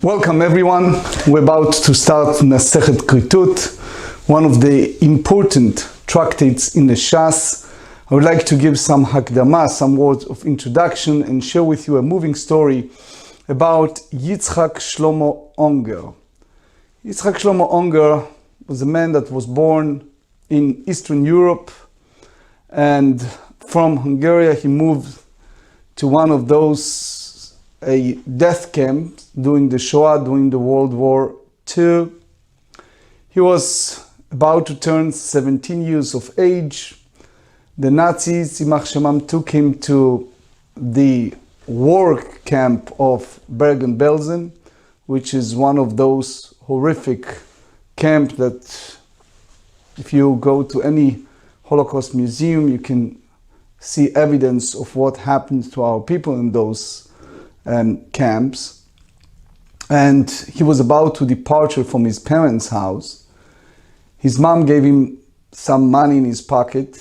Welcome everyone. We're about to start Masechet Kritut, one of the important tractates in the Shas. I would like to give some hakdama, some words of introduction, and share with you a moving story about Yitzchak Shlomo Unger. Yitzchak Shlomo Unger was a man that was born in Eastern Europe, and from Hungary he moved to one of those a death camp during the Shoah, during the World War II. He was about to turn 17 years of age. The Nazis, Yimach Shemam, took him to the war camp of Bergen-Belsen, which is one of those horrific camps that if you go to any Holocaust museum, you can see evidence of what happened to our people in those camps. And he was about to departure from his parents' house. His mom gave him some money in his pocket,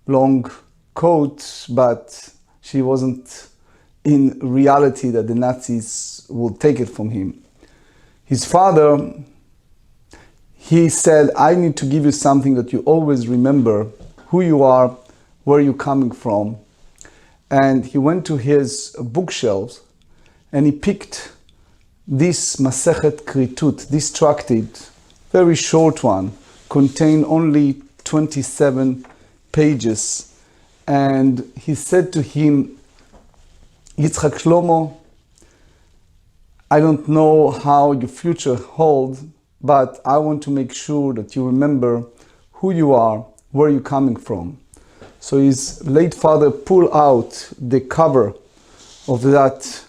long coat, but she wasn't in reality that the Nazis would take it from him. His father, he said, I need to give you something that you always remember who you are, where you're coming from. And he went to his bookshelves and he picked this Masechet Kritut, this tractate, very short one, contained only 27 pages. And he said to him, Yitzchak Shlomo, I don't know how your future holds, but I want to make sure that you remember who you are, where you're coming from. So his late father pulled out the cover of that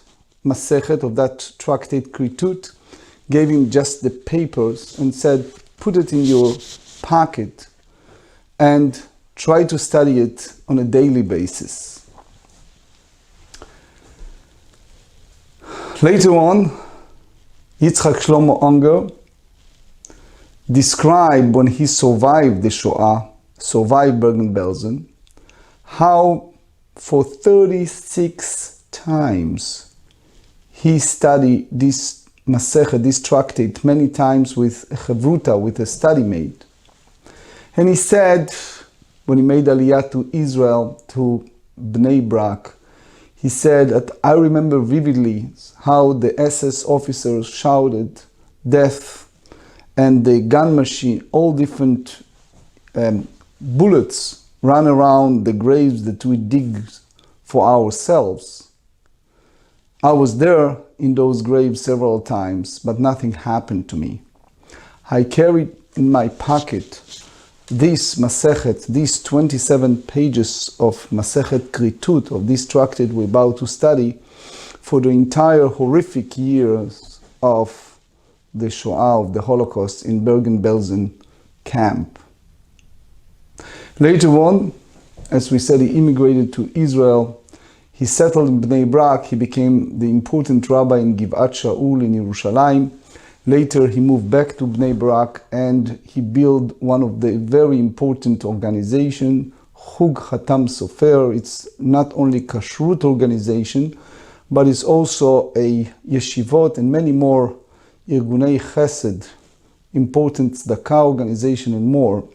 Masechet, of that Tractate Kritut, gave him just the papers and said, put it in your pocket and try to study it on a daily basis. Later on, Yitzchak Shlomo Unger described when he survived the Shoah, survived Bergen-Belsen, how for 36 times he studied this Masechet, this tractate, many times with a chavruta, with a study mate. And he said, when he made Aliyah to Israel, to Bnei Brak, he said that I remember vividly how the SS officers shouted death, and the gun machine, all different bullets ran around the graves that we dig for ourselves. I was there in those graves several times, but nothing happened to me. I carried in my pocket this Masechet, these 27 pages of Masechet Kritut, of this tractate we're about to study, for the entire horrific years of the Shoah, of the Holocaust in Bergen-Belsen camp. Later on, as we said, he immigrated to Israel. He settled in Bnei Brak. He became the important rabbi in Givat Shaul in Yerushalayim. Later, he moved back to Bnei Brak and he built one of the very important organizations, Chug Hatam Sofer. It's not only kashrut organization, but it's also a yeshivot and many more Irgunei Chesed, important tzedakah organization and more.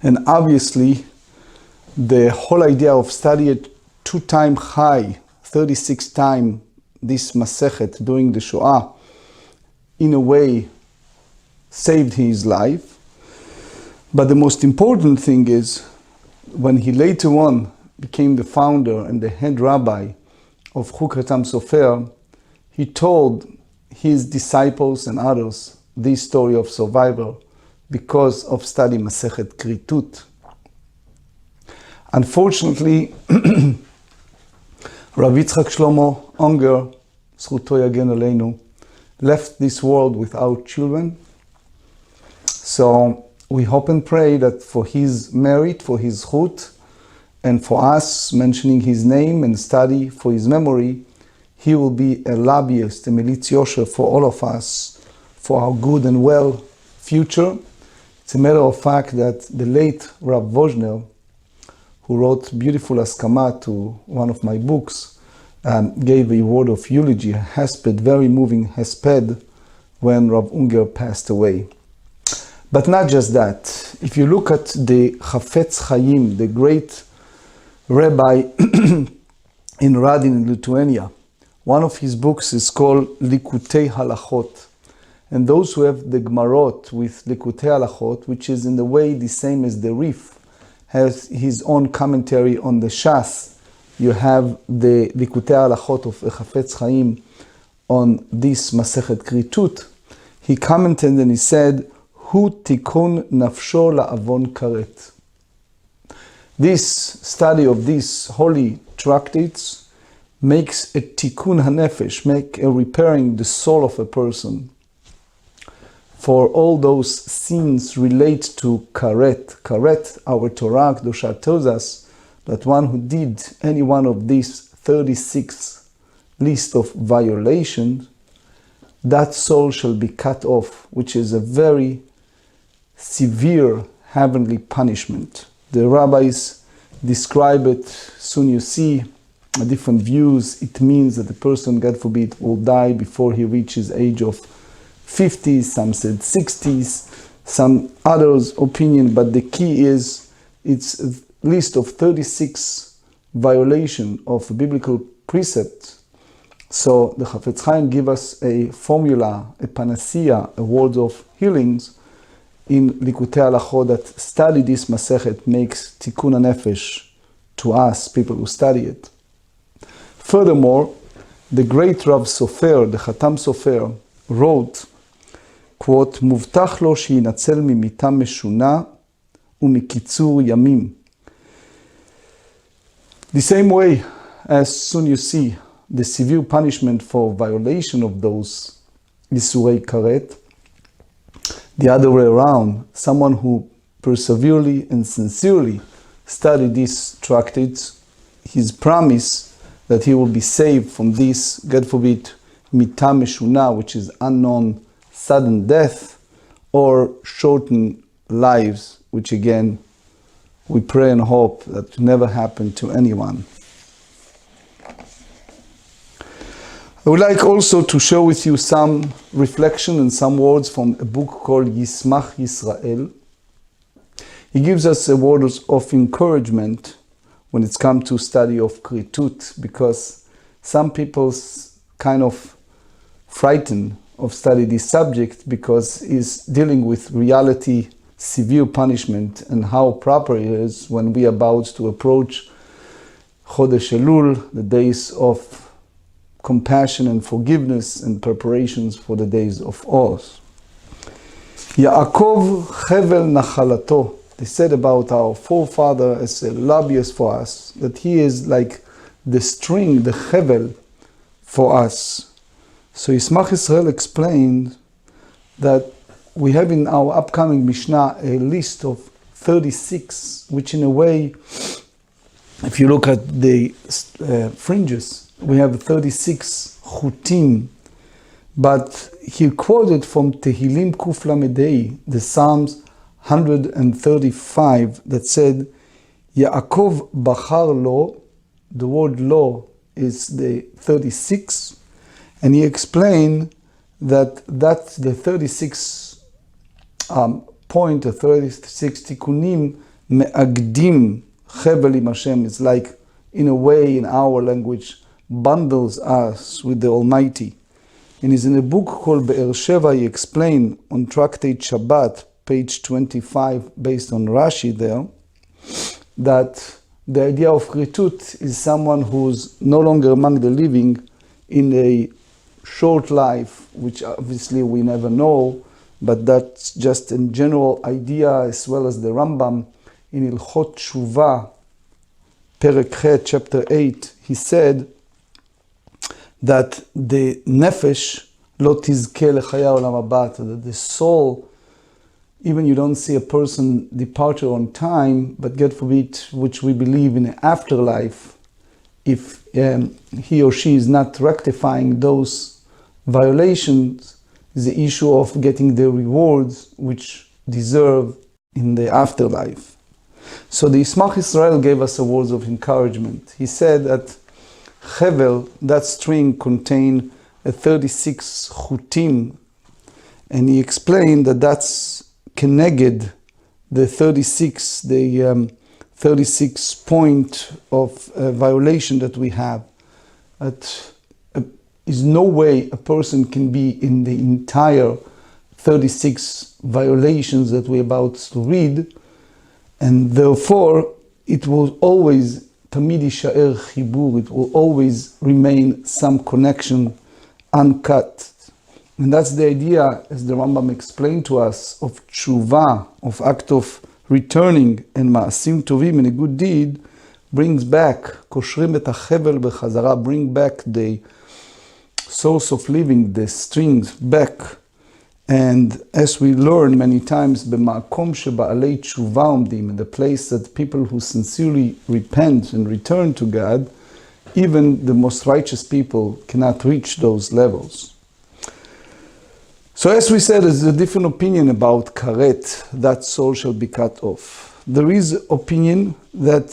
And obviously, the whole idea of studying 2 times high, 36 times this Masechet during the Shoah, in a way, saved his life. But the most important thing is, when he later on became the founder and the head rabbi of Chug Hatam Sofer, he told his disciples and others this story of survival because of studying Masechet Kritut. Unfortunately, Rabbi Yitzchak Shlomo Unger, Zchuto Yagen Aleinu, left this world without children. So we hope and pray that for his merit, for his zchut, and for us mentioning his name and study for his memory, he will be a lobbyist, a militz yosher for all of us, for our good and well future. It's a matter of fact that the late Rav Wozner, who wrote beautiful askama to one of my books, gave a word of eulogy, a hesped, very moving hesped, when Rav Unger passed away. But not just that. If you look at the Chafetz Chaim, the great rabbi in Radin in Lithuania, one of his books is called Likutei Halachot. And those who have the Gemarot with Likutei Halachot, which is in the way the same as the Rif, has his own commentary on the Shas. You have the Likutei Halachot of Chafetz Chaim on this Masechet Kritut. He commented and he said, Hu tikun nafsho la'avon karet. This study of these holy tractates makes a tikkun hanefesh, make a repairing the soul of a person. For all those sins relate to Karet. Karet, our Torah Kedusha tells us that one who did any one of these 36 list of violations, that soul shall be cut off, which is a very severe heavenly punishment. The rabbis describe it, soon you see different views. It means that the person, God forbid, will die before he reaches age of 50s, some said 60s, some others' opinion, but the key is it's a list of 36 violations of biblical precepts. So the Chafetz Chaim give us a formula, a panacea, a word of healings in Likutei Halachot that study this Masechet makes tikkun hanefesh to us, people who study it. Furthermore, the great Rav Sofer, the Chatam Sofer, wrote, quote, מובטח לו שינצל ממיתה משונה ומקיצור ימים. The same way as soon you see the severe punishment for violation of those Isurei Karet, the other way around, someone who perseverely and sincerely studied these tractates, his promise that he will be saved from this, God forbid, mita meshuna, which is unknown sudden death, or shortened lives, which again, we pray and hope that never happen to anyone. I would like also to share with you some reflection and some words from a book called Yismach Yisrael. He gives us a word of encouragement when it's come to study of Kritut, because some people kind of frightened of study this subject because it's dealing with reality, severe punishment, and how proper it is when we are about to approach Chodesh Elul, the days of compassion and forgiveness and preparations for the days of Oz. Yaakov Hevel Nachalato. They said about our forefather as a lobbyist for us, that he is like the string, the Hevel for us. So Yismach Yisrael explained that we have in our upcoming Mishnah a list of 36, which in a way, if you look at the fringes, we have 36 chutim, but he quoted from Tehillim Kuf Lamedei, the Psalms 135, that said, Yaakov Bachar Lo, the word Lo is the 36, and he explained that that's the 36 point, or 36 tikkunim, me'agdim chevel im Hashem. It's like, in a way, in our language, bundles us with the Almighty. And is in a book called Be'er Sheva, he explained on Tractate Shabbat, page 25, based on Rashi there, that the idea of Kritut is someone who's no longer among the living in a short life, which obviously we never know, but that's just a general idea, as well as the Rambam in Ilchot Shuvah, Perek Chet, chapter 8, he said that the nefesh lo tizke lechaya olam haba, that the soul, even you don't see a person departure on time, but God forbid, which we believe in an afterlife, if he or she is not rectifying those violations, is the issue of getting the rewards which deserve in the afterlife. So the Yismach Yisrael gave us a words of encouragement. He said that Hevel, that string contained a 36 chutim, and he explained that that's keneged the 36 point of violation that we have. That is no way a person can be in the entire 36 violations that we're about to read, and therefore it will always tamid yisha'er chibur, it will always remain some connection uncut. And that's the idea, as the Rambam explained to us, of tshuva, of act of returning, and ma'asim tovim, and a good deed, brings back, koshrim et hachevel bechazara, bring back the source of living, the strings back. And as we learn many times, b'ma'akom sheba'alei tshuva omdim, in the place that people who sincerely repent and return to God, even the most righteous people cannot reach those levels. So as we said, there's a different opinion about karet, that soul shall be cut off. There is opinion that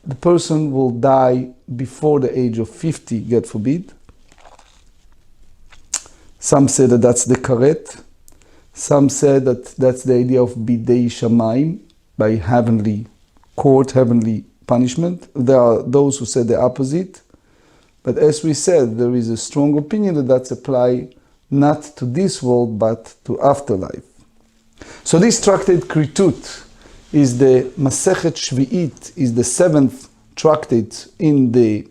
the person will die before the age of 50, God forbid. Some say that that's the karet. Some say that that's the idea of bidei shamayim, by heavenly court, heavenly punishment. There are those who say the opposite. But as we said, there is a strong opinion that that's apply not to this world, but to afterlife. So this Tractate Kritut is the Masechet Shvi'it, is the 7th tractate in the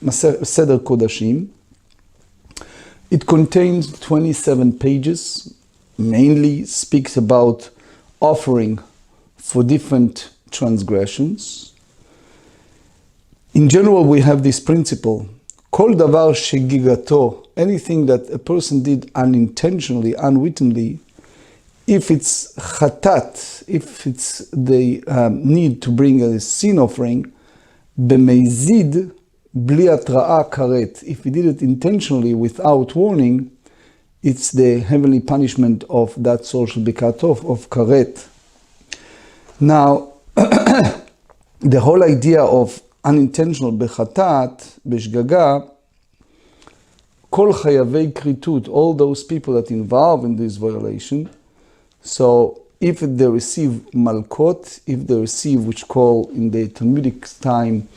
Seder Kodashim. It contains 27 pages, mainly speaks about offering for different transgressions. In general, we have this principle, Kol davar shegigato, anything that a person did unintentionally, unwittingly, if it's chatat, if it's the need to bring a sin offering, b'meizid bli atra'a karet, if he did it intentionally without warning, it's the heavenly punishment of that soul shall be cut off, of karet. Now, the whole idea of unintentional bechatat, beshgaga, kol chayavei kritut, all those people that involve in this violation. So if they receive malkot, if they receive, which call in the Talmudic time,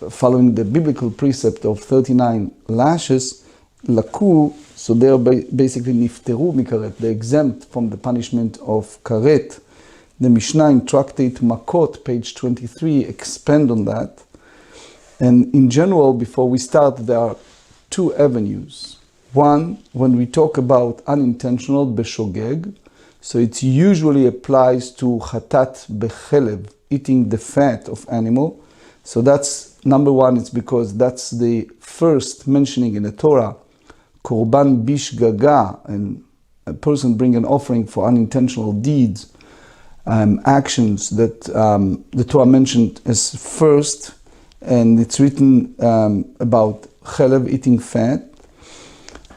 following the biblical precept of 39 lashes, laku, so they are basically nifteru mikaret, they're exempt from the punishment of karet. The Mishnah in Tractate Makot, page 23, expand on that. And in general, before we start, there are two avenues. One, when we talk about unintentional beshogeg, so it usually applies to chatat bechelev, eating the fat of animal. So that's number one, it's because that's the first mentioning in the Torah, korban bishgaga, and a person bring an offering for unintentional deeds, actions that the Torah mentioned as first, and it's written about chelev, eating fat.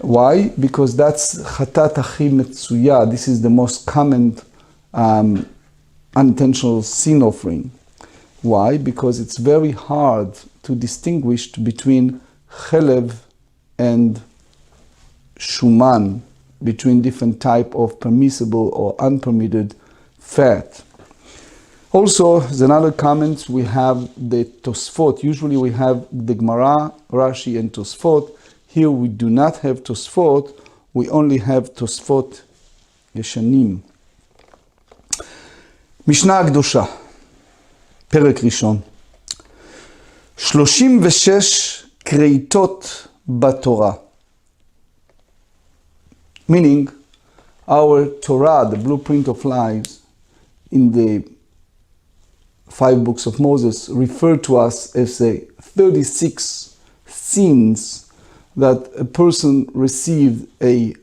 Why? Because that's chatat achi metzuya. This is the most common unintentional sin offering. Why? Because it's very hard to distinguish between chelev and shuman, between different type of permissible or unpermitted fat. Also, as another comment, we have the Tosfot. Usually we have the Gemara, Rashi, and Tosfot. Here we do not have Tosfot, we only have Tosfot Yeshanim. Mishnah Akdosha, פרק ראשון. 36 כריתות בתורה. Meaning, our Torah, the blueprint of lives, in the 5 books of Moses, refer to us as a 36 sins that a person received a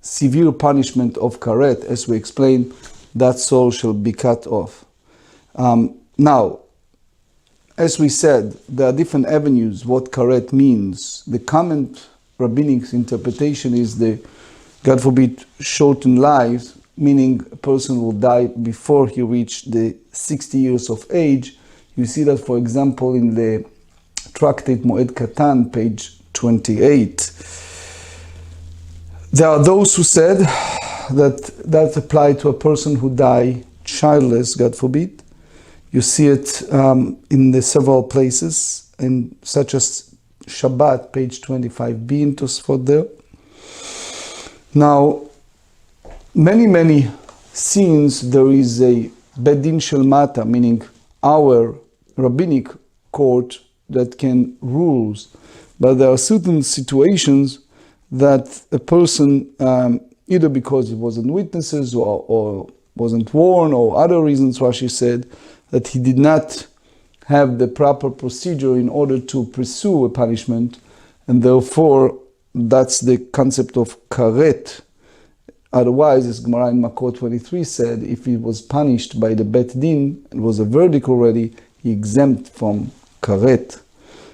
severe punishment of karet. As we explained, that soul shall be cut off. Now, as we said, there are different avenues what karet means. The common rabbinic interpretation is the, God forbid, shortened lives, meaning a person will die before he reached the 60 years of age. You see that, for example, in the Tractate Moed Katan, page 28. There are those who said that applied to a person who died childless, God forbid. You see it in the several places, such as Shabbat, page 25b in Tosfot there. Now, many scenes there is a bedin shel mata, meaning our rabbinic court that can rules, but there are certain situations that a person, either because it wasn't witnesses or wasn't warned or other reasons, Rashi said, that he did not have the proper procedure in order to pursue a punishment, and therefore that's the concept of karet. Otherwise, as Gemara in Makot 23 said, if he was punished by the Bet Din, it was a verdict already, he exempt from karet.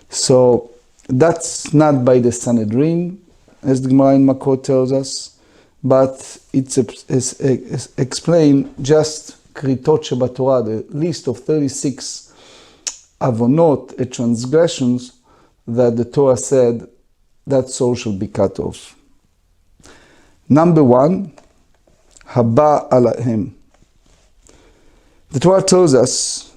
So that's not by the Sanhedrin, as the Gemara in Makot tells us, but it's explained just Keritot Torah, the list of 36 avonot, transgressions, that the Torah said that soul shall be cut off. Number 1, haba alahem. The Torah tells us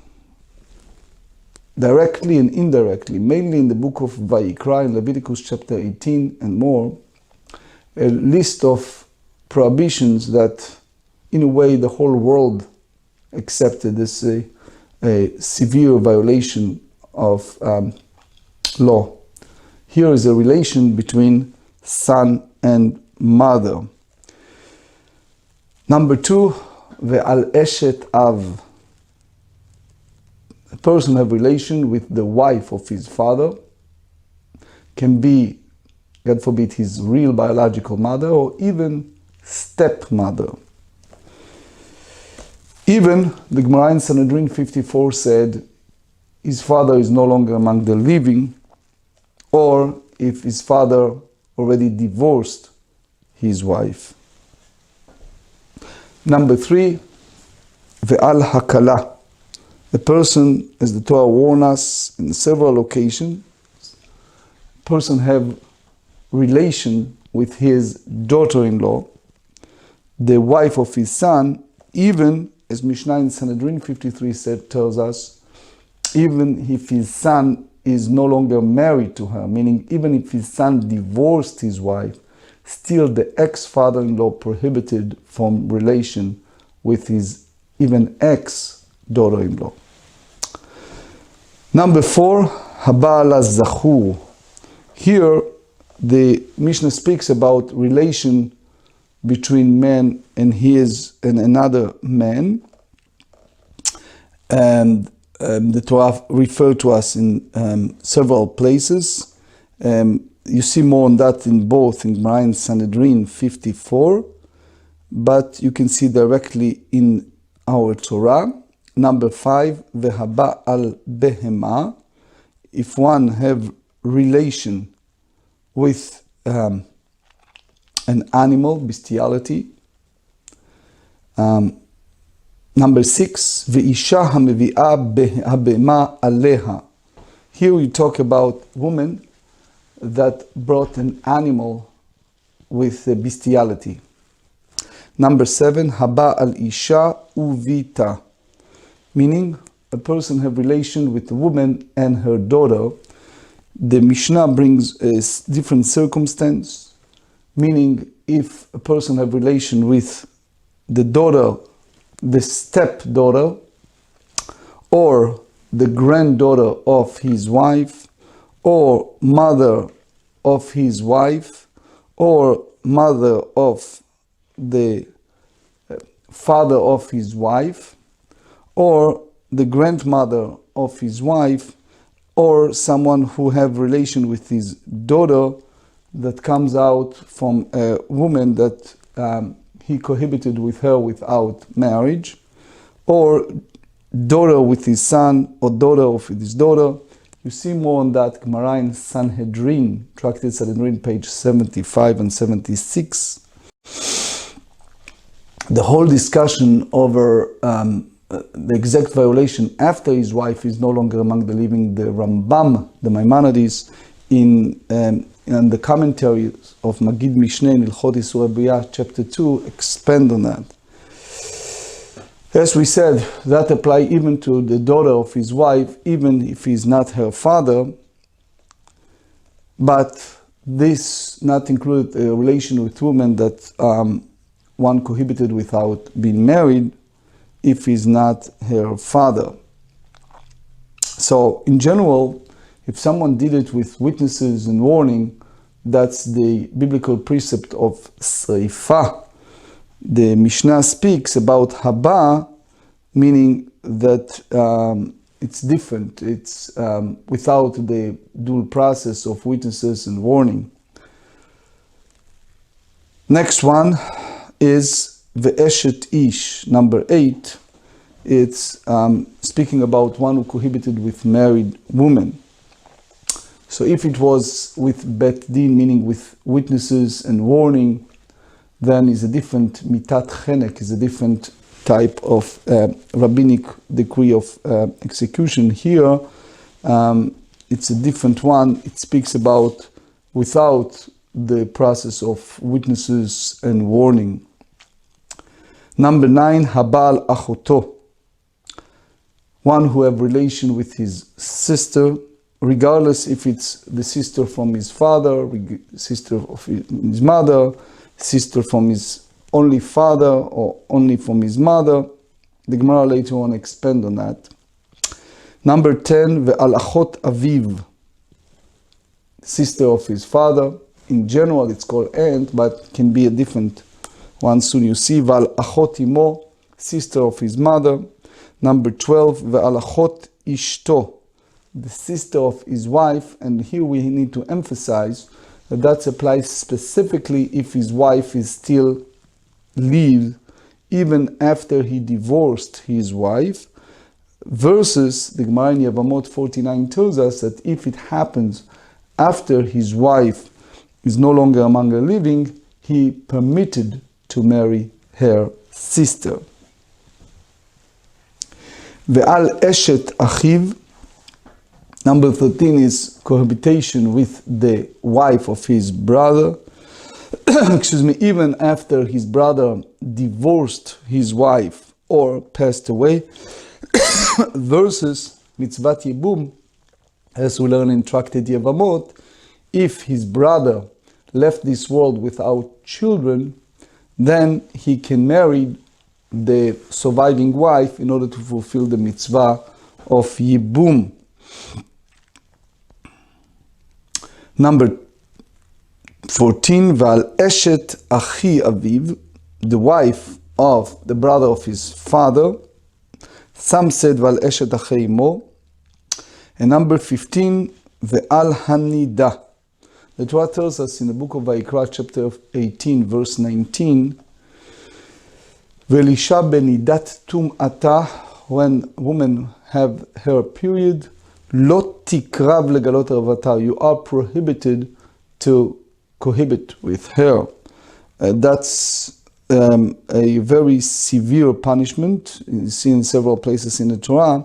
directly and indirectly, mainly in the book of Vayikra, in Leviticus chapter 18 and more, a list of prohibitions that, in a way, the whole world accepted as a severe violation of law. Here is a relation between son and mother. Number 2, ve'al eshet av. A person have relation with the wife of his father, can be, God forbid, his real biological mother or even stepmother. Even the Gemara in Sanhedrin 54 said his father is no longer among the living, or if his father already divorced his wife. Number 3, ve'al hakala. A person, as the Torah warns us in several occasions, person have relation with his daughter-in-law, the wife of his son, even as Mishnah in Sanhedrin 53 tells us, even if his son is no longer married to her, meaning even if his son divorced his wife, still the ex-father-in-law prohibited from relation with his even ex-daughter-in-law. Number 4, haba ala zachur. Here the Mishnah speaks about relation between man and another man, and the Torah referred to us in several places. You see more on that in both in Gemara and Sanhedrin 54, but you can see directly in our Torah. Number 5, vehaba al behema. If one have relation with an animal, bestiality. Number 6, ve'isha hamevi'a behema aleha. Here we talk about women that brought an animal with bestiality. Number 7, haba al isha uvita, meaning a person have relation with a woman and her daughter. The Mishnah brings a different circumstance, meaning if a person have relation with the daughter, the stepdaughter, or the granddaughter of his wife, or mother of his wife, or mother of the father of his wife, or the grandmother of his wife, or someone who have relation with his daughter that comes out from a woman that he cohabited with her without marriage, or daughter with his son, or daughter of his daughter. You see more on that Gemara in Sanhedrin, Tractate Sanhedrin, page 75 and 76. The whole discussion over the exact violation after his wife is no longer among the living. The Rambam, the Maimonides, in the commentaries of Magid Mishneh in Ilchot Isur Abiyah, chapter 2, expand on that. As we said, that applies even to the daughter of his wife, even if he's not her father. But this not include a relation with women that one cohabited without being married, if he's not her father. So in general, if someone did it with witnesses and warning, that's the biblical precept of sreifa. The Mishnah speaks about haba, meaning that it's different. It's without the dual process of witnesses and warning. Next one is Ve'eshet Ish, number 8. It's speaking about one who cohabited with married woman. So if it was with Bet Din, meaning with witnesses and warning, then is a different mitat chenek, is a different type of rabbinic decree of execution. Here, it's a different one. It speaks about without the process of witnesses and warning. Number 9, Habal Achoto. One who have relation with his sister, regardless if it's the sister from his father, sister of his mother, sister from his only father, or only from his mother. The Gemara later on expand on that. Number 10, Ve'al Achot Aviv. Sister of his father. In general, it's called aunt, but can be a different one. Soon you see, Ve'al Achot Imo, sister of his mother. Number 12, Ve'al Achot Ishto, the sister of his wife. And here we need to emphasize that applies specifically if his wife is still live even after he divorced his wife, versus the Gemara in Yevamot 49 tells us that if it happens after his wife is no longer among the living, he permitted to marry her sister. Ve'al eshet achiv. Number 13 is cohabitation with the wife of his brother. Excuse me, even after his brother divorced his wife or passed away, versus mitzvat yibum, as we learn in Tractate Yevamot, if his brother left this world without children, then he can marry the surviving wife in order to fulfill the mitzvah of yibum. Number 14, Val Eshet Achi Aviv, the wife of the brother of his father. Some said Val Eshet Achi Imo. And number 15, Ve'al Hanida. The Torah tells us in the book of Vayikra, chapter 18, verse 19, Ve'lisha benidat tum'ata, when women have her period, Lo tikrav legalot arvata, you are prohibited to cohabit with her. That's a very severe punishment. You see in several places in the Torah.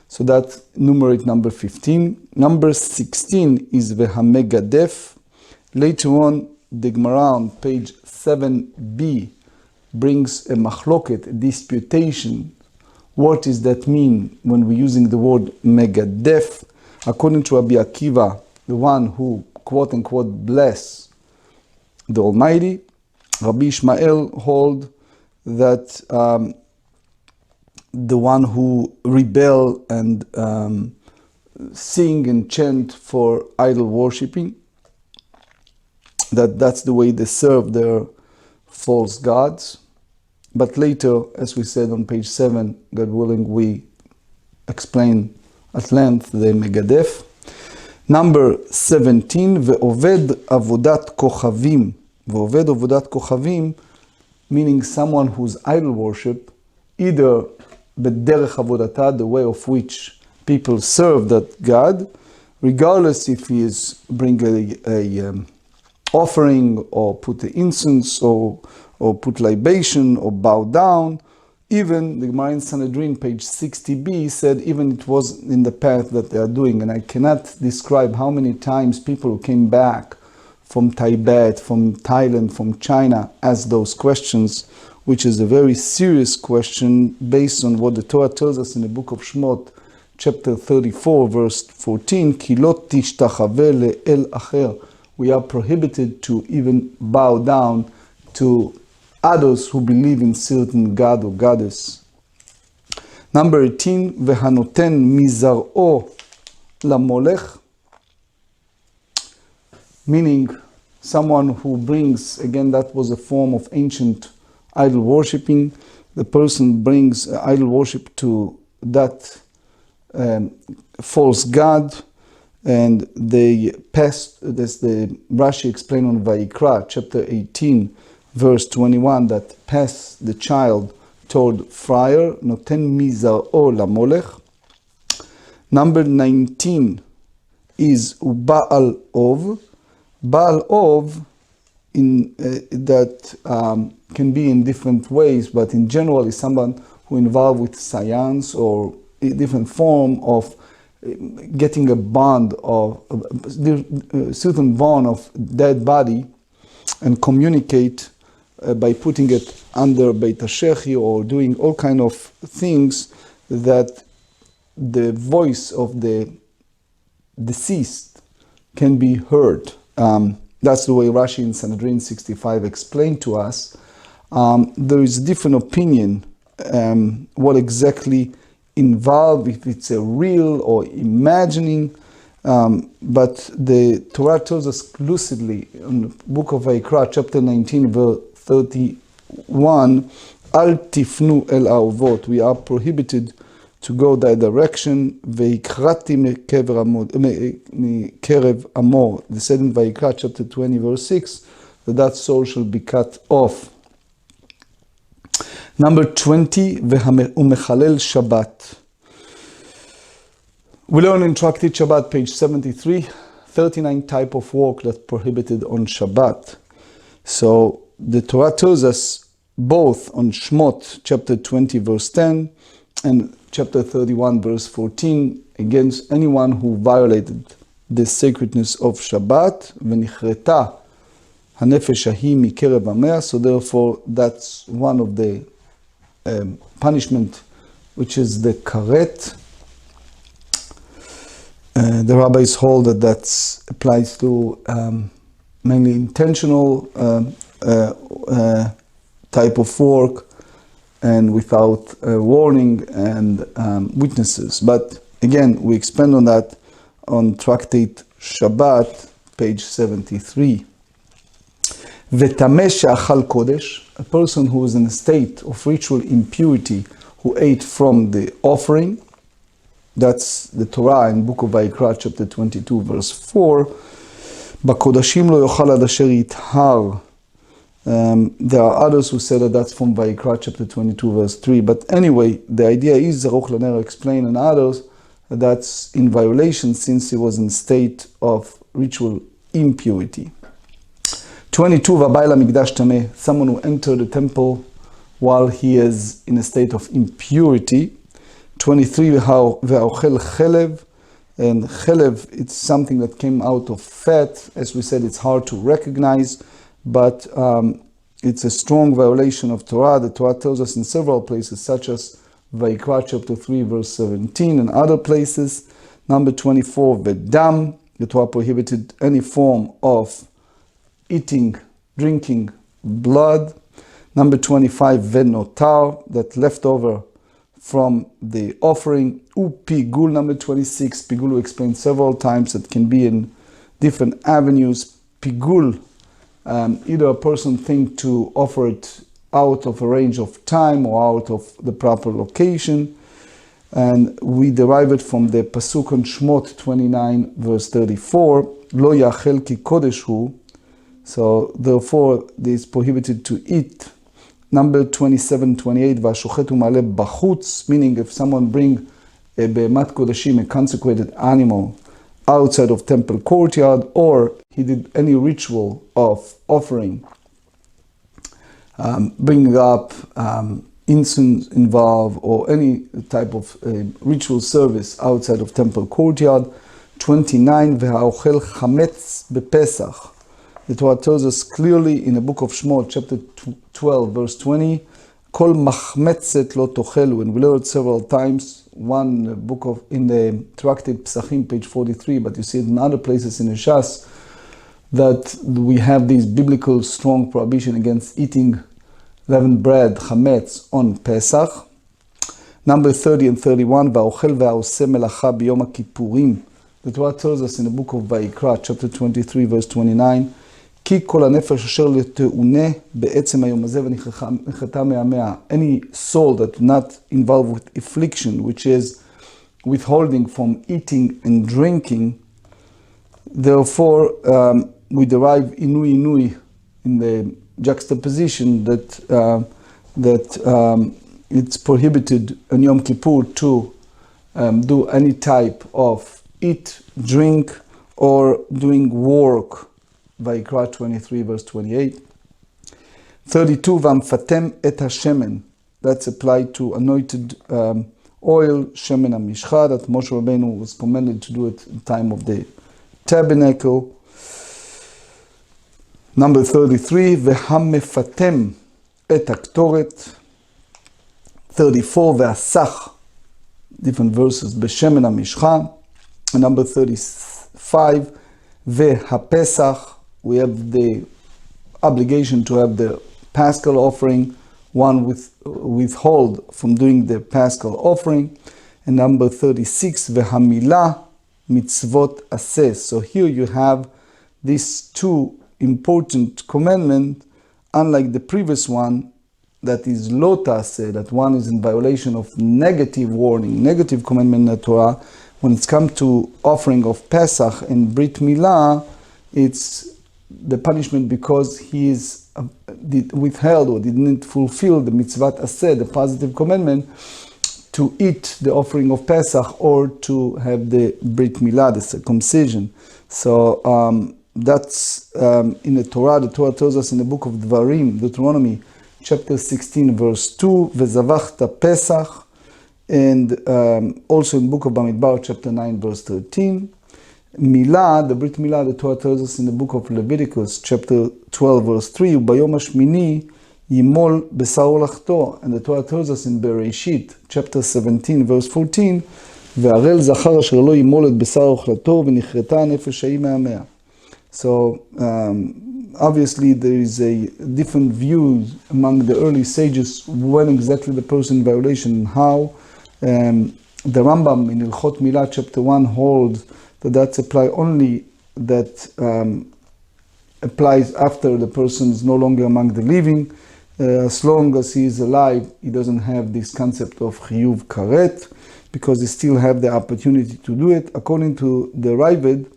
So that numerate number 15. Number 16 is Vehamegadef. Later on, the Gemara on page 7b brings a machloket, a disputation. What does that mean when we're using the word megadef? According to Rabbi Akiva, the one who quote unquote bless the Almighty, Rabbi Ishmael hold that the one who rebel and sing and chant for idol worshipping, that's the way they serve their false gods. But later, as we said on page 7, God willing, we explain at length the Megadef. Number 17, Ve'oved avodat kochavim. Ve'oved avodat kochavim, meaning someone whose idol worship, either b'derech avodata, the way of which people serve that God, regardless if he is bring a offering or put the incense or put libation or bow down, Even the Gemara in Sanhedrin, page 60b, said even it was in the path that they are doing. And I cannot describe how many times people who came back from Tibet, from Thailand, from China, asked those questions, which is a very serious question based on what the Torah tells us in the book of Shmot, chapter 34, verse 14, Ki lo tishtachave le'el acher. We are prohibited to even bow down to others who believe in certain god or goddess. Number 18, Vehanoten mizar'o lamolech, meaning someone who brings, again that was a form of ancient idol worshipping, the person brings idol worship to that false god, and they passed, as the Rashi explained on Vayikra, chapter 18, verse 21, that pass the child toward friar, noten mizar'o lamolech. Number 19 is Ba'al Ov. Ba'al Ov that can be in different ways, but in general is someone who involved with science or a different form of getting a bond of a certain bond of dead body and communicate by putting it under Beit HaShechi or doing all kind of things that the voice of the deceased can be heard. That's the way Rashi in Sanhedrin 65 explained to us. There is a different opinion what exactly involved, if it's a real or imagining, but the Torah tells us lucidly in the book of Vayikra, chapter 19, verse 31, Al tifnu el aovot, we are prohibited to go that direction. Veikrati mikerev amor, they said in Vayikra, chapter 20, verse 6, that soul shall be cut off. Number 20, umechalel Shabbat. We learn in Tractate Shabbat, page 73, 39 type of work that's prohibited on Shabbat. So the Torah tells us both on Shmot, chapter 20, verse 10, and chapter 31, verse 14, against anyone who violated the sacredness of Shabbat, v'nichreta hanefesh hahi mikerev ameh. So therefore, that's one of the punishment, which is the Karet. The rabbis hold that that applies to mainly intentional type of work and without warning and witnesses. But again, we expand on that on Tractate Shabbat, page 73. V'tameh she'achal kodesh, a person who is in a state of ritual impurity, who ate from the offering. That's the Torah in book of Vayikra, chapter 22, verse 4. Kodashim lo yochal ad asher yithar. There are others who say that that's from Vayikra, chapter 22, verse 3. But anyway, the idea is, Zaruch Laner explained and others, that's in violation since he was in state of ritual impurity. 22, V'bayla mikdash tameh, someone who entered the temple while he is in a state of impurity. 23, V'aochel chelev, and chelev, it's something that came out of fat. As we said, it's hard to recognize, but it's a strong violation of Torah. The Torah tells us in several places, such as Vayikra chapter 3, verse 17, and other places. Number 24, V'dam, the Torah prohibited any form of eating, drinking blood. Number 25, V'notar, that leftover from the offering. Pigul, number 26, Pigul we explained several times, that can be in different avenues. Pigul, either a person think to offer it out of a range of time or out of the proper location. And we derive it from the Pasuk on Shmot 29, verse 34, Lo yachel ki kodesh hu. So therefore, it is prohibited to eat. Number 27, 28, Vashochet u'maleh bachutz, meaning if someone bring a behemat kodashim, a consecrated animal, outside of temple courtyard, or he did any ritual of offering, bringing up incense involved or any type of ritual service outside of temple courtyard. 29, והאוכל חמץ בפסח. The Torah tells us clearly in the book of Shemot, chapter 12, verse 20, כל מחמצת לא תאכלו, and we learned several times, one book of, in the Tractate Psachim, page 43, but you see it in other places in the Shas, that we have this biblical strong prohibition against eating leavened bread, chametz, on Pesach. Number 30 and 31, והאוכל והעושה מלאכה ביום הכיפורים. The Torah tells us in the book of Vayikra, chapter 23, verse 29, כי כל הנפש אשר לתאונה בעצם היום הזה ונחתה מהמאה. Any soul that not involved with affliction, which is withholding from eating and drinking, therefore we derive inui in the juxtaposition that it's prohibited on Yom Kippur to do any type of eat, drink, or doing work. Vayikra 23 verse 28. 32, והמפתם את השמן. That's applied to anointed oil, shemen hamishcha, that Moshe Rabbeinu was commanded to do it in the time of the tabernacle. Number 33, והמפתם את הקטורת. 34, והסח, different verses, בשמן המשחה. And number 35, והפסח, we have the obligation to have the Paschal offering, one withhold from doing the Paschal offering. And number 36, והמילה mitzvot aseh. So here you have these two important commandments, unlike the previous one, that is lo ta'aseh, that one is in violation of negative warning, negative commandment in the Torah. When it's come to offering of Pesach and Brit Milah, it's the punishment because he is withheld or didn't fulfill the mitzvot aseh, the positive commandment, to eat the offering of Pesach or to have the Brit Milah, the circumcision. So that's in the Torah. The Torah tells us in the book of Dvarim, Deuteronomy, chapter 16, verse 2, וזבחת Pesach, and also in the book of Bamidbar, chapter 9, verse 13. Milah, the Brit Milah, the Torah tells us in the book of Leviticus, chapter 12, verse 3, וביום השמיני ימול בשר לחתו, and the Torah tells us in Bereshit, chapter 17, verse 14, והרל זכר אשר לא ימול את בשר אוכלתו ונכרתה הנפש ההיא מהמאה. So obviously there is a different views among the early sages when exactly the person in violation and how. The Rambam in Ilchot Milah chapter 1 holds that that's apply only that applies after the person is no longer among the living. As long as he is alive, he doesn't have this concept of chiyuv karet because he still have the opportunity to do it. According to the Ravid,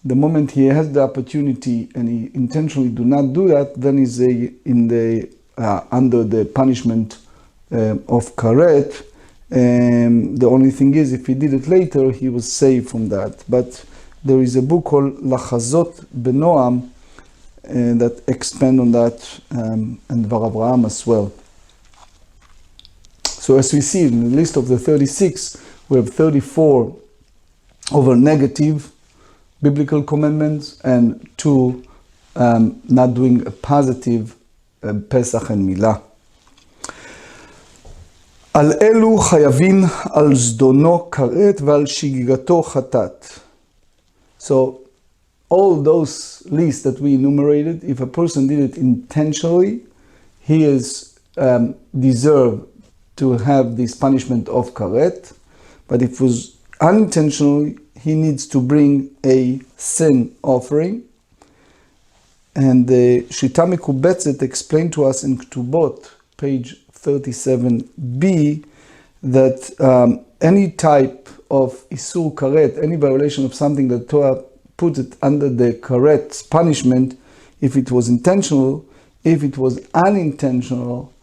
the moment he has the opportunity and he intentionally do not do that, then he's under the punishment of karet. The only thing is, if he did it later, he was saved from that. But there is a book called Lachazot Benoam that expand on that, and Dvar Avraham as well. So as we see in the list of the 36, we have 34 over negative biblical commandments and 2 not doing a positive Pesach and Milah. על אלו חייבים על זדונו כרת ועל שגיגתו חטאת. So all those lists that we enumerated, if a person did it intentionally, he is deserve to have this punishment of karet. But if it was unintentionally, he needs to bring a sin offering. And the Shita Mekubetzet explained to us in Ketubot, page 37b, that any type of Isur Karet, any violation of something that Torah put it under the Karet punishment, if it was intentional, if it was unintentional,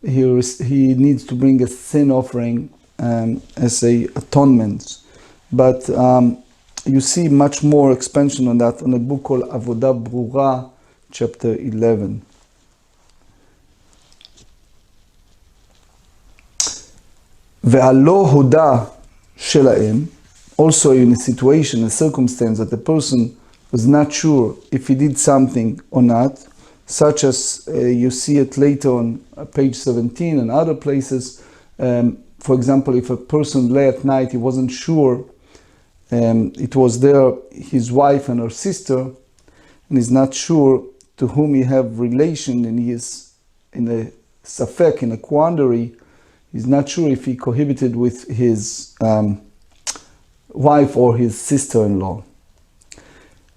he needs to bring a sin offering as a atonement. But you see much more expansion on that on a book called Avodah Brura, chapter 11. והלא הודע שלהם, also in a situation, a circumstance that the person was not sure if he did something or not, such as you see it later on page 17 and other places. For example, if a person lay at night, he wasn't sure, it was there his wife and her sister, and he's not sure to whom he have relation, and he is in a safek, in a quandary. He's not sure if he cohabited with his wife or his sister-in-law.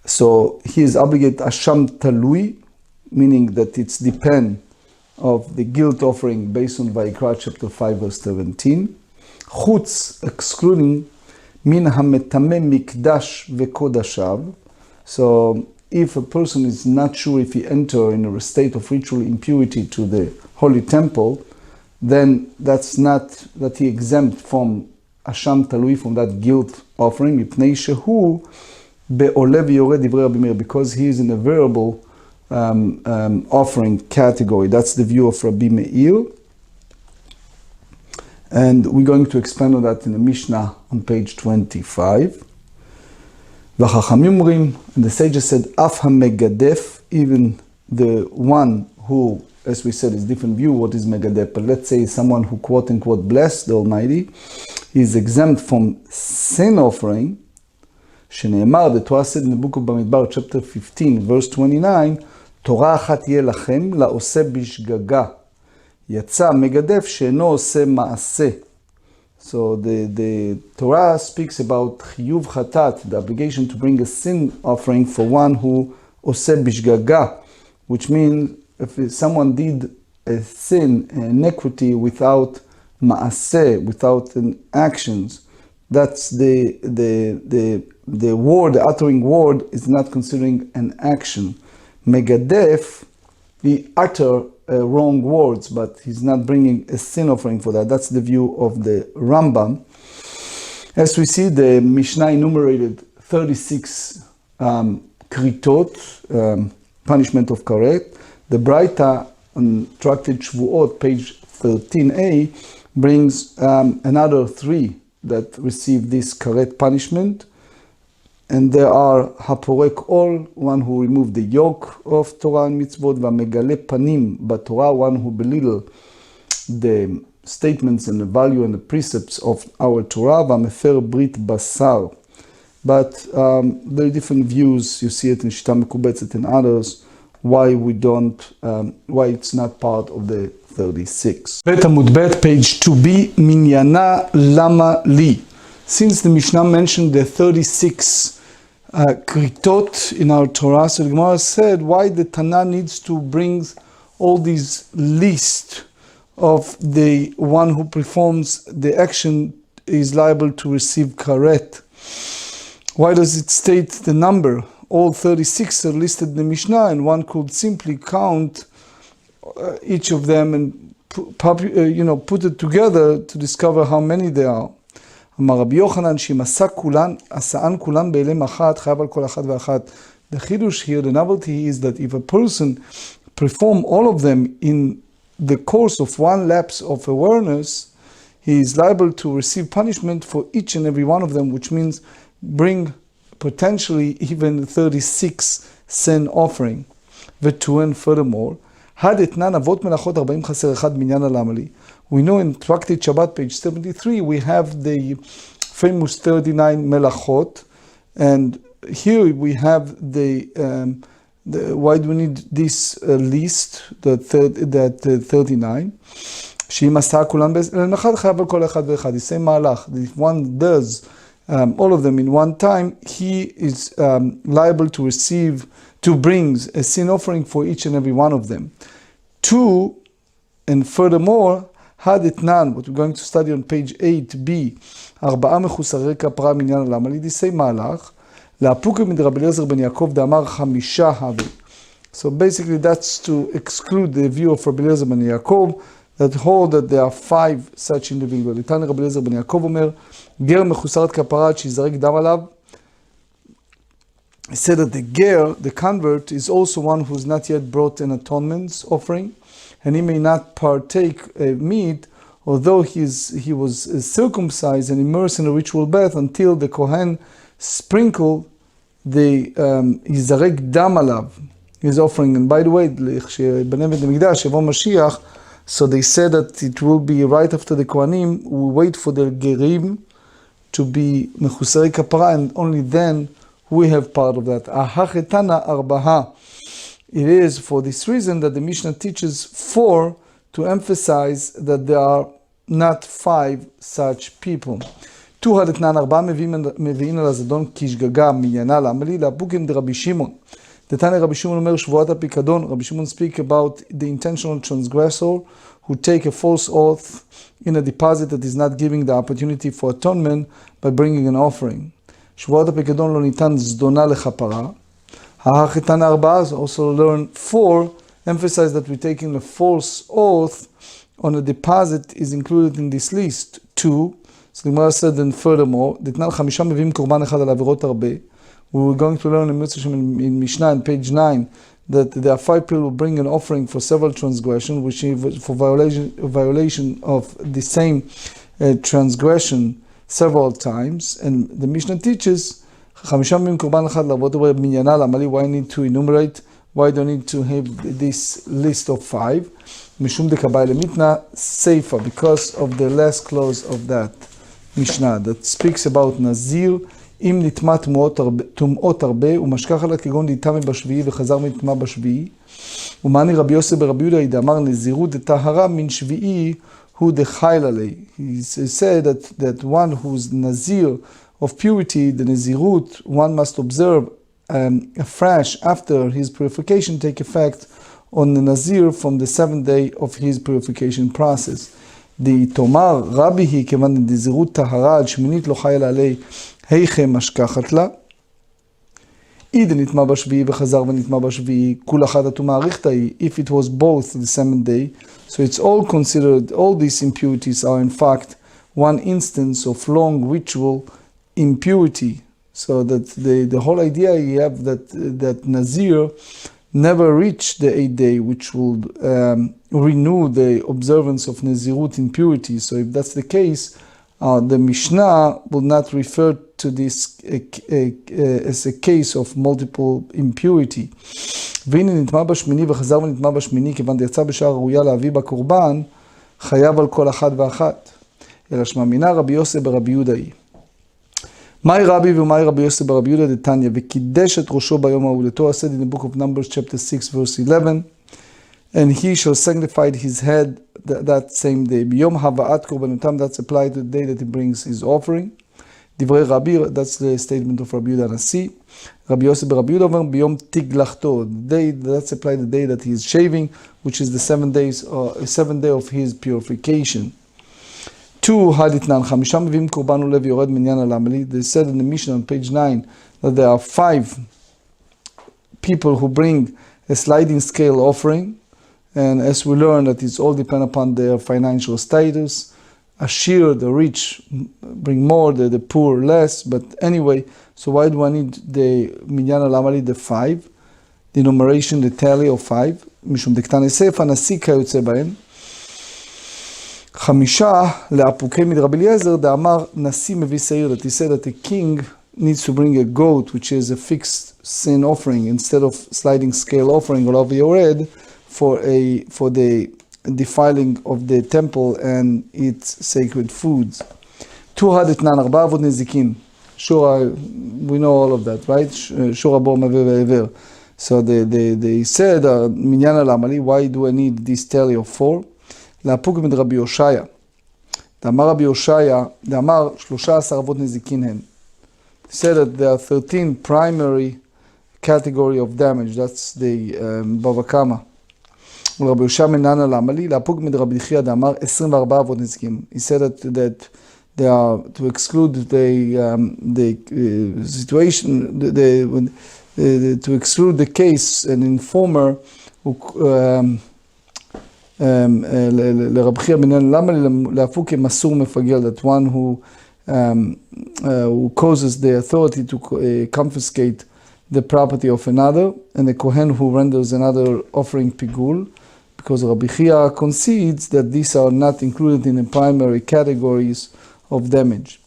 So he is obligated asham talui, meaning that it's depend of the guilt offering based on Vayikra chapter 5 verse 17. Chutz, excluding min hametameh mikdash vekodashav. So if a person is not sure if he enter in a state of ritual impurity to the holy temple, then that's not that he exempt from asham talui, from that guilt offering, mipnei shehu be'oleh v'yored divrei Rabbi Meir, because he is in a variable offering category. That's the view of Rabbi Meir. And we're going to expand on that in the Mishnah on page 25. And the sages said, Af ha-megadef, even the one who, as we said, is different view what is megadef, but let's say someone who quote unquote bless the Almighty, is exempt from sin offering. Shene'emar, the Torah said in the book of Bamidbar, chapter 15, verse 29, Torah achat yeh lachem la'oseh bishgaga, yatsa megadef she'eno oseh ma'aseh. So the Torah speaks about chiyuv chatat, the obligation to bring a sin offering for one who oseh bishgaga, which means if someone did a sin, an iniquity without ma'aseh, without an actions, that's the word, the uttering word is not considering an action. Megadef, he utter wrong words, but he's not bringing a sin offering for that. That's the view of the Rambam. As we see, the Mishnah enumerated 36 Kritot, punishment of Karet. The Braita on Tractate Shvuot, page 13a, brings another 3 that receive this Karet punishment. And there are Haporek all, one who removed the yoke of Torah and Mitzvot, V'amegale panim b'Torah, one who belittle the statements and the value and the precepts of our Torah, V'amefer brit basar. But there are different views. You see it in Shita Mekubetzet and others, why we don't, why it's not part of the 36. Bet Amud Bet, page 2b, Minyana Lama Li. Since the Mishnah mentioned the 36 Kritot in our Torah, so the Gemara said, why the Tana needs to bring all these list of the one who performs the action is liable to receive Karet. Why does it state the number? All 36 are listed in the Mishnah, and one could simply count each of them and put it together to discover how many there are. אמר רבי יוחנן, שאם עשאן כולן באלם אחת, חייב על כל אחת ואחת. The chidush here, the novelty is that if a person perform all of them in the course of one lapse of awareness, he is liable to receive punishment for each and every one of them, which means bring potentially even 36 sin offering. ותואן furthermore, had etnan avot melachot 40 חסר אחד מניין הלמה לי. We know in Tractate Shabbat, page 73, we have the famous 39 melachot, and here we have the why do we need this list, that 39? שאם עשה כולם באלם אחד, חייב על כל אחד ואחד. The same מהלך. If one does all of them in one time, he is liable to bring a sin offering for each and every one of them. 2, and furthermore, had it none, what we're going to study on page 8b, 4 מחוסרי כפרה מניין הלמה לי, the same מהלך, להפוקי מדרבי אליעזר בן יעקב דאמר 5 הווה. So basically that's to exclude the view of Rabbi Eliezer ben Yaakov that hold that there are 5 such individuals. איתן רבי אליעזר בן יעקב אומר, גר מחוסרת כפרה עד שיזרק דם עליו. He said that the ger, the convert, is also one who has not yet brought an atonement offering, and he may not partake meat although he was circumcised and immersed in a ritual bath until the Kohen sprinkled the Yizarek Dam Alav, his offering. And by the way, so they said that it will be right after the Kohanim, we wait for the Gerim to be Mechusarei Kapara, and only then we have part of that. Ahachetana Arbaha. It is for this reason that the Mishnah teaches 4 to emphasize that there are not 5 such people. 2 הדתנן 4 מביאים על הזדון כשגגה מיינה לעמלי להפוקים דרבי שמעון. דתנא רבי שמעון אומר שבועת הפיקדון. רבי שמעון speak about the intentional transgressor who take a false oath in a deposit that is not giving the opportunity for atonement by bringing an offering. שבועת הפיקדון לא ניתן זדונה לכפרה. ההחתן 4 also learn 4 emphasize that we're taking a false oath on a deposit is included in this list. 2, so the Gemara said, and furthermore, דתנן 5 מביאים קורבן אחד על עבירות הרבה. We were going to learn in Mishnah on page 9 that there are 5 people who bring an offering for several transgressions, which is for violation of the same transgression several times. And the Mishnah teaches, 5 מביאים קורבן אחד לעבירות הרבה מניינה לעמלי. Why need to enumerate? Why do I need to have this list of 5? Mishum de Kabbalah mitna seifa, because of the last clause of that Mishnah that speaks about Nazir. אם נטמע טומאות הרבה, ומשכח עליה כגון להיטמא בשביעי וחזר מטמא בשביעי. ומעני רבי יוסף ברבי יהודה דאמר נזירות דטהרה מן שביעי הוא דחייל עלי. He said that one who's Nazir of purity, the Nazirut, one must observe afresh after his purification take effect on the Nazir from the 7th day of his purification process. תאמר רבי היא כיוון נזירות טהרה על שמינית לא חייל עלי היכם משכחת לה. איד נטמע בשביעי וחזר ונטמע בשביעי, כול אחת הטומאה אריכתא היא, if it was both the 7th day, so it's all considered, all these impurities are in fact one instance of long ritual impurity. So that the whole idea you have that Nazir never reach the 8th day, which will renew the observance of Nazirut impurity. So if that's the case, the Mishnah will not refer to this as a case of multiple impurity. והנה נטמע בשמיני וחזר ונטמע בשמיני, כיוון יצא בשעה ראויה להביא בקורבן, חייב על כל אחת ואחת. אלא שמאמינה רבי יוסף ברבי יהודה היא. מהי רבי ומהי רבי יוסף ברבי יהודה דתניא, וקידש את ראשו ביום ההוא. The Torah said in the book of Numbers chapter 6 verse 11, and he shall sanctify his head that same day. ביום הבאת קורבנותם, that's applied to the day that he brings his offering. דברי רבי, that's the statement of רבי יהודה הנשיא. רבי יוסף ברבי יהודה אומר ביום תגלחתו, that's applied the day that he is shaving, which is the 7th day of his purification. 2, הדתנן, 5 מביאים קורבן עולה ויורד מניין על עמלי. They said in the Mishnah on page 9 that there are 5 people who bring a sliding scale offering, and as we learn that it's all depend upon their financial status. Ashir, the rich, bring more, the poor less, but anyway, so why do I need the minyan al amali, the 5? The enumeration, the tally of 5. משום דקטן יוסף, הנשיא כיוצא בהן. 5 לאפוקי מדרבי אליעזר, דאמר נשיא מביא שעיר, that he said that a king needs to bring a goat, which is a fixed sin offering, instead of sliding scale offering, or yored, for the defiling of the temple and its sacred foods. 2 הדתנן, 4 אבות נזיקין. Sure, we know all of that, right? Sure, בור מבה ועבר. So they said, מניין על עמלי, why do I need this tally of 4? להפוק מדרבי הושעיה. דאמר רבי הושעיה, דאמר 13 אבות נזיקין הן. He said that there are 13 primary category of damage. That's the בבא קמא. ולרבי יהושע מנן על עמלי, להפוק מדרבי חייא דאמר 24 אבות נזיקין. He said that they are to exclude the situation, to exclude the case, an informer who לרבי חייא מנן על עמלי, להפוק כמסור מפגל, that one who causes the authority to confiscate the property of another, and the Kohen who renders another offering pigul, because Rabbi Chia concedes that these are not included in the primary categories of damage.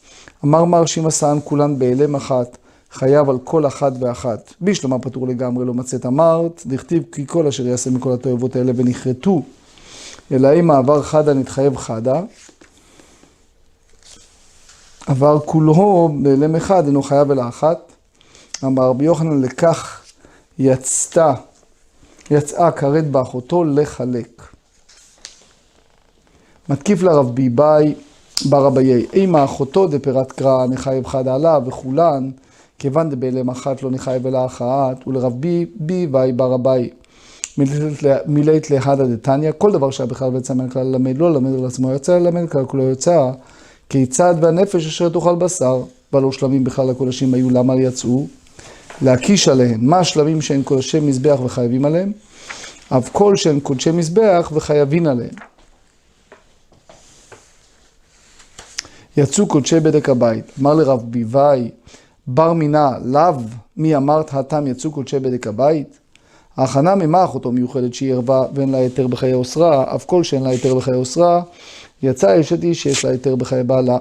אמר מר שמעון כולן בהלם אחת, חייב על כל אחת ואחת. בשלמה פטור לגמרי לא מצאת אמרת, דכתיב כי כל אשר יעשה מכל התועבות האלה ונכרתו. אלא אם העבר חדה נתחייב חדה, עבר כולו בהלם אחד אינו חייב אלא אחת. אמר רבי יוחנן לכך יצאה כרת באחותו לחלק. מתקיף לרב ביבאי בר אביי, אימה אחותו דפירת קרא נחייב חדה עליו וכולן, כיוון דבהלם אחת לא נחייב אלא אחת, ולרב ביבאי בר אביי מילאת להדה דתניא, כל דבר שהיה בכלל ויצא מן הכלל ללמד, לא ללמד על עצמו, יצא ללמד כלל כולו יצא, כיצד והנפש אשר תאכל בשר, ולא שלמים בכלל הקודשים היו, למה יצאו? להקיש עליהם, מה השלמים שהן קודשי מזבח וחייבים עליהם? אף כל שהן קודשי מזבח וחייבים עליהם. יצאו קודשי בדק הבית, אמר לרב ביבאי, בר מינה, לאו, מי אמרת התם יצאו קודשי בדק הבית? ההכנה ממה אחותו מיוחדת שהיא ערבה ואין לה היתר בחיי אוסרה, אף כל שאין לה היתר בחיי אוסרה, יצא אשת איש שיש לה היתר בחיי בעלה.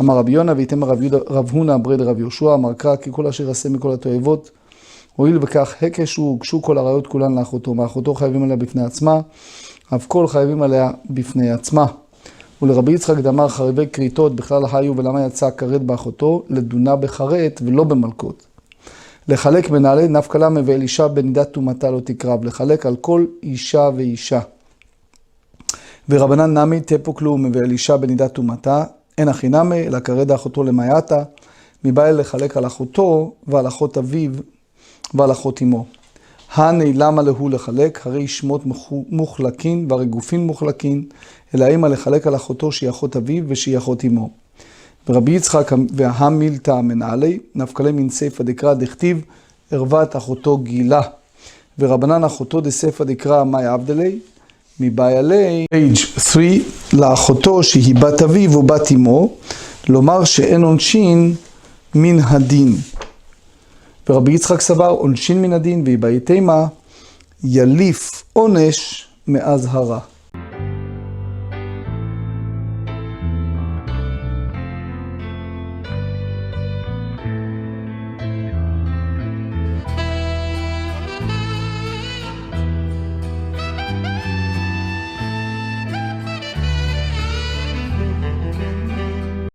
אמר רבי יונה ויתם רב הונא ברי דרב יהושע, אמר קרא כי כל אשר עשה מכל התועבות, הואיל וכך הקשו הוגשו כל הראיות כולן לאחותו, מאחותו חייבים עליה בפני עצמה, אף כל חייבים עליה בפני עצמה. ולרבי יצחק דאמר חריבי כריתות בכלל היו, ולמה יצא כרת באחותו? לדונה בכרת ולא במלכות. לחלק מנהלי נפקא למה ואלישע בנידת טומאתה לא תקרב, לחלק על כל אישה ואישה. ורבנן נמי תפוק כלום ואלישע בנידת טומאתה, אין הכי נמי, אלא כרת אחותו למעייתה, מבעיה לחלק על אחותו ועל אחות אביו ועל אחות אמו. הני למה להו לחלק, הרי שמות מוחלקין והרי גופין מוחלקין, אלא אימה לחלק על אחותו שהיא אחות אביו ושהיא אחות אמו. ורבי יצחק והמילתא מנהלי, נפקא ליה מן סיפא דקרא דכתיב ערוות אחותו גילה, ורבנן אחותו דסיפא דקרא מאי עבדלי, מבעיה ליה, page 3, לאחותו שהיא בת אביו או בת אמו, לומר שאין עונשין מן הדין. ורבי יצחק סבר עונשין מן הדין, והיא בעייתימה יליף עונש מאזהרה.